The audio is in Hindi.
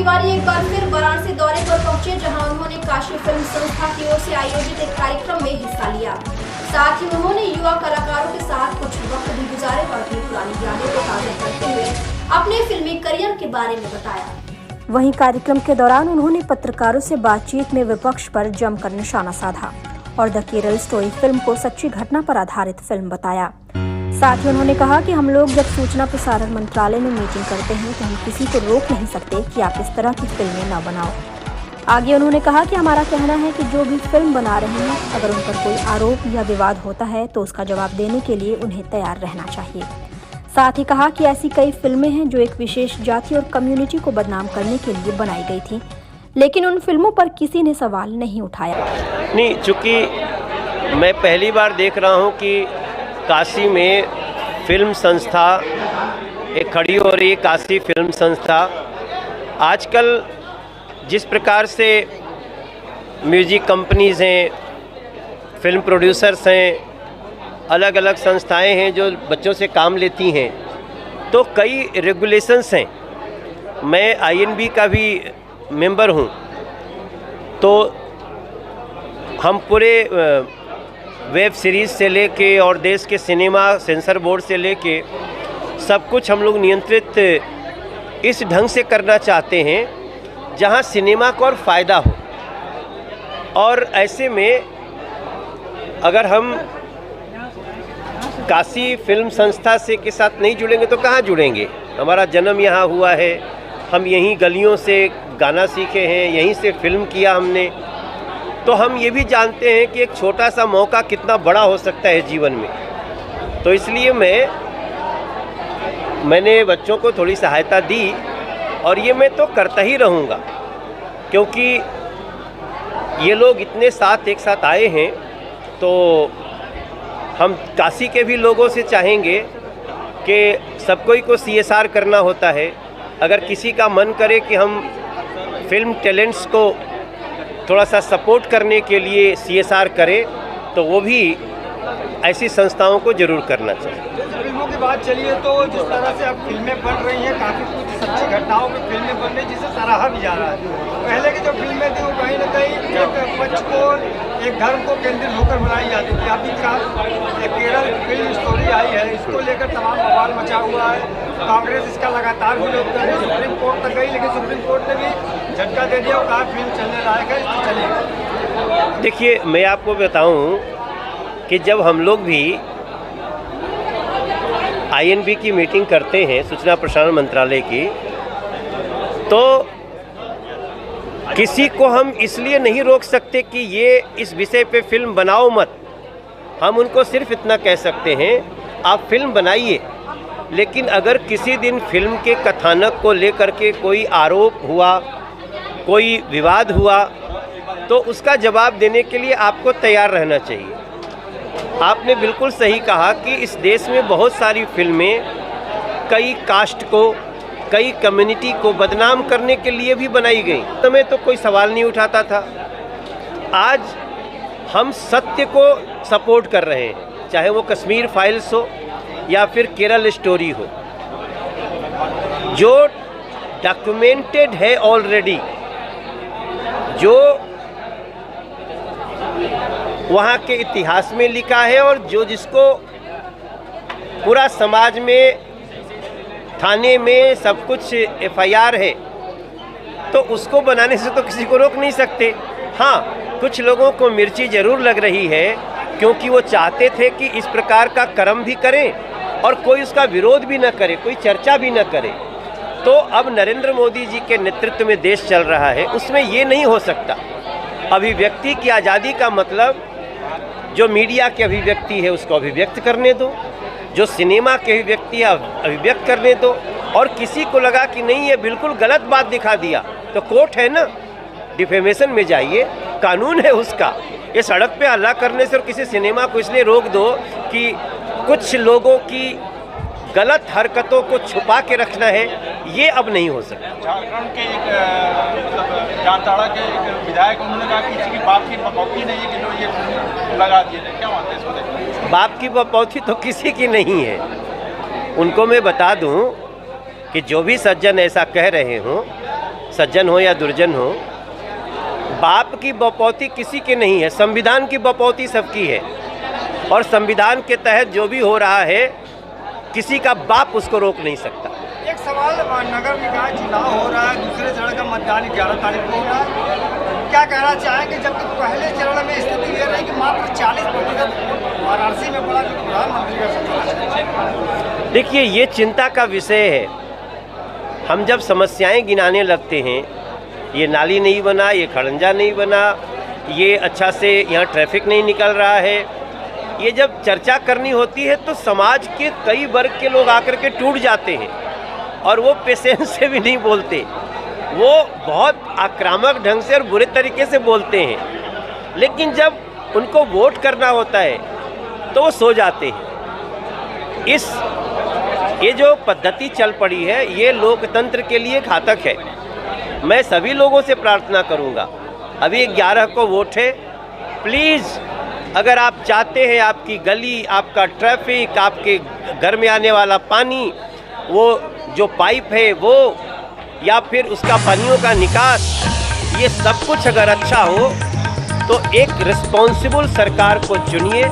तिवारी एक बार फिर वाराणसी दौरे पर पहुंचे, जहां उन्होंने काशी फिल्म संस्था की ओर से आयोजित एक कार्यक्रम में हिस्सा लिया। साथ ही उन्होंने युवा कलाकारों के साथ कुछ वक्त भी गुजारे और अपनी पुरानी यादों को ताज़ा करते हुए अपने फिल्मी करियर के बारे में बताया। वहीं कार्यक्रम के दौरान उन्होंने पत्रकारों से बातचीत में विपक्ष पर जमकर निशाना साधा और द केरल स्टोरी फिल्म को सच्ची घटना पर आधारित फिल्म बताया। साथ ही उन्होंने कहा कि हम लोग जब सूचना प्रसारण मंत्रालय में मीटिंग करते हैं तो हम किसी को रोक नहीं सकते कि आप इस तरह की फिल्में न बनाओ। आगे उन्होंने कहा कि हमारा कहना है कि जो भी फिल्म बना रहे हैं, अगर उन पर कोई आरोप या विवाद होता है तो उसका जवाब देने के लिए उन्हें तैयार रहना चाहिए। साथ ही कहा कि ऐसी कई फिल्में हैं जो एक विशेष जाति और कम्युनिटी को बदनाम करने के लिए बनाई गई थी, लेकिन उन फिल्मों पर किसी ने सवाल नहीं उठाया। नहीं, चूँकि मैं पहली बार देख रहा हूँ कि काशी में फिल्म संस्था एक खड़ी हो रही है। काशी फिल्म संस्था आजकल जिस प्रकार से म्यूजिक कंपनीज़ हैं, फिल्म प्रोड्यूसर्स हैं, अलग अलग संस्थाएं हैं जो बच्चों से काम लेती हैं, तो कई रेगुलेशंस हैं। मैं आईएनबी का भी मेंबर हूँ, तो हम पूरे वेब सीरीज़ से लेके और देश के सिनेमा सेंसर बोर्ड से लेके सब कुछ हम लोग नियंत्रित इस ढंग से करना चाहते हैं जहां सिनेमा को और फ़ायदा हो। और ऐसे में अगर हम काशी फिल्म संस्था से के साथ नहीं जुड़ेंगे तो कहाँ जुड़ेंगे। हमारा जन्म यहाँ हुआ है, हम यहीं गलियों से गाना सीखे हैं, यहीं से फिल्म किया हमने, तो हम ये भी जानते हैं कि एक छोटा सा मौका कितना बड़ा हो सकता है जीवन में। तो इसलिए मैंने बच्चों को थोड़ी सहायता दी और ये मैं तो करता ही रहूँगा, क्योंकि ये लोग इतने साथ एक साथ आए हैं, तो हम काशी के भी लोगों से चाहेंगे कि सबको ही को CSR करना होता है। अगर किसी का मन करे कि हम फिल्म टैलेंट्स को थोड़ा सा सपोर्ट करने के लिए CSR करें, तो वो भी ऐसी संस्थाओं को जरूर करना चाहिए। फिल्मों की बात चलिए तो जिस तरह से अब फिल्में बन रही हैं, काफ़ी कुछ सच्ची घटनाओं पर फिल्में बन रही, जिसे सराहा भी जा रहा है। पहले की जो फिल्में थी वो कहीं ना कहीं एक पक्ष को, एक धर्म को केंद्रित होकर बनाई जाती थी। अभी का केरल फिल्म स्टोरी आई है, इसको लेकर तमाम बवाल मचा हुआ है। कांग्रेस इसका लगातार विरोध कर रही है, सुप्रीम कोर्ट तक गई, लेकिन सुप्रीम कोर्ट ने भी झटका दे दिया और कहा फिल्म चलने लायक है, इसको चलेगा। देखिए, मैं आपको बताऊं कि जब हम लोग भी आईएनबी की मीटिंग करते हैं, सूचना प्रसारण मंत्रालय की, तो किसी को हम इसलिए नहीं रोक सकते कि ये इस विषय पे फिल्म बनाओ मत। हम उनको सिर्फ इतना कह सकते हैं, आप फिल्म बनाइए, लेकिन अगर किसी दिन फिल्म के कथानक को लेकर के कोई आरोप हुआ, कोई विवाद हुआ, तो उसका जवाब देने के लिए आपको तैयार रहना चाहिए। आपने बिल्कुल सही कहा कि इस देश में बहुत सारी फिल्में कई कास्ट को, कई कम्युनिटी को बदनाम करने के लिए भी बनाई गई। समय तो कोई सवाल नहीं उठाता था। आज हम सत्य को सपोर्ट कर रहे हैं, चाहे वो कश्मीर फाइल्स हो या फिर केरल स्टोरी हो, जो डॉक्यूमेंटेड है ऑलरेडी, जो वहाँ के इतिहास में लिखा है और जो जिसको पूरा समाज में, थाने में सब कुछ FIR है, तो उसको बनाने से तो किसी को रोक नहीं सकते। हाँ, कुछ लोगों को मिर्ची ज़रूर लग रही है, क्योंकि वो चाहते थे कि इस प्रकार का कर्म भी करें और कोई उसका विरोध भी न करे, कोई चर्चा भी न करे। तो अब नरेंद्र मोदी जी के नेतृत्व में देश चल रहा है, उसमें ये नहीं हो सकता। अभिव्यक्ति की आज़ादी का मतलब जो मीडिया की अभिव्यक्ति है उसको अभिव्यक्त करने दो, जो सिनेमा की अभिव्यक्ति है अभिव्यक्त करने दो। और किसी को लगा कि नहीं ये बिल्कुल गलत बात दिखा दिया, तो कोर्ट है ना, डिफेमेशन में जाइए, कानून है उसका। ये सड़क पे हल्ला करने से और किसी सिनेमा को इसलिए रोक दो कि कुछ लोगों की गलत हरकतों को छुपा के रखना है, ये अब नहीं हो सकता। झारखंड के एक जामताड़ा के एक विधायक, उन्होंने कहा कि इसकी बाप की बकौती नहीं है कि लोग ये लगा दिए थे, क्या मानते हैं इसको? बाप की बकौती तो किसी की नहीं है। उनको मैं बता दूं कि जो भी सज्जन ऐसा कह रहे हों, सज्जन हो या दुर्जन हो, बाप की बपौती किसी के नहीं है, संविधान की बपौती सबकी है। और संविधान के तहत जो भी हो रहा है किसी का बाप उसको रोक नहीं सकता। एक सवाल, नगर निकाय चुनाव हो रहा है, दूसरे चरण का मतदान 11 तारीख को हो रहा है, क्या कहना चाहेंगे? जबकि पहले चरण में स्थिति ये रही कि मात्र 40% वाराणसी में पड़ा कि प्रधानमंत्री का सफल। देखिए, ये चिंता का विषय है। हम जब समस्याएं गिनाने लगते हैं, ये नाली नहीं बना, ये खड़ंजा नहीं बना, ये अच्छा से यहाँ ट्रैफिक नहीं निकल रहा है, ये जब चर्चा करनी होती है तो समाज के कई वर्ग के लोग आकर के टूट जाते हैं और वो पेशेंस से भी नहीं बोलते, वो बहुत आक्रामक ढंग से और बुरे तरीके से बोलते हैं। लेकिन जब उनको वोट करना होता है तो वो सो जाते हैं। ये जो पद्धति चल पड़ी है ये लोकतंत्र के लिए घातक है। मैं सभी लोगों से प्रार्थना करूंगा, अभी 11 को वोट है, प्लीज़ अगर आप चाहते हैं आपकी गली, आपका ट्रैफिक, आपके घर में आने वाला पानी, वो जो पाइप है वो, या फिर उसका पानियों का निकास, ये सब कुछ अगर अच्छा हो तो एक रिस्पॉन्सिबल सरकार को चुनिए।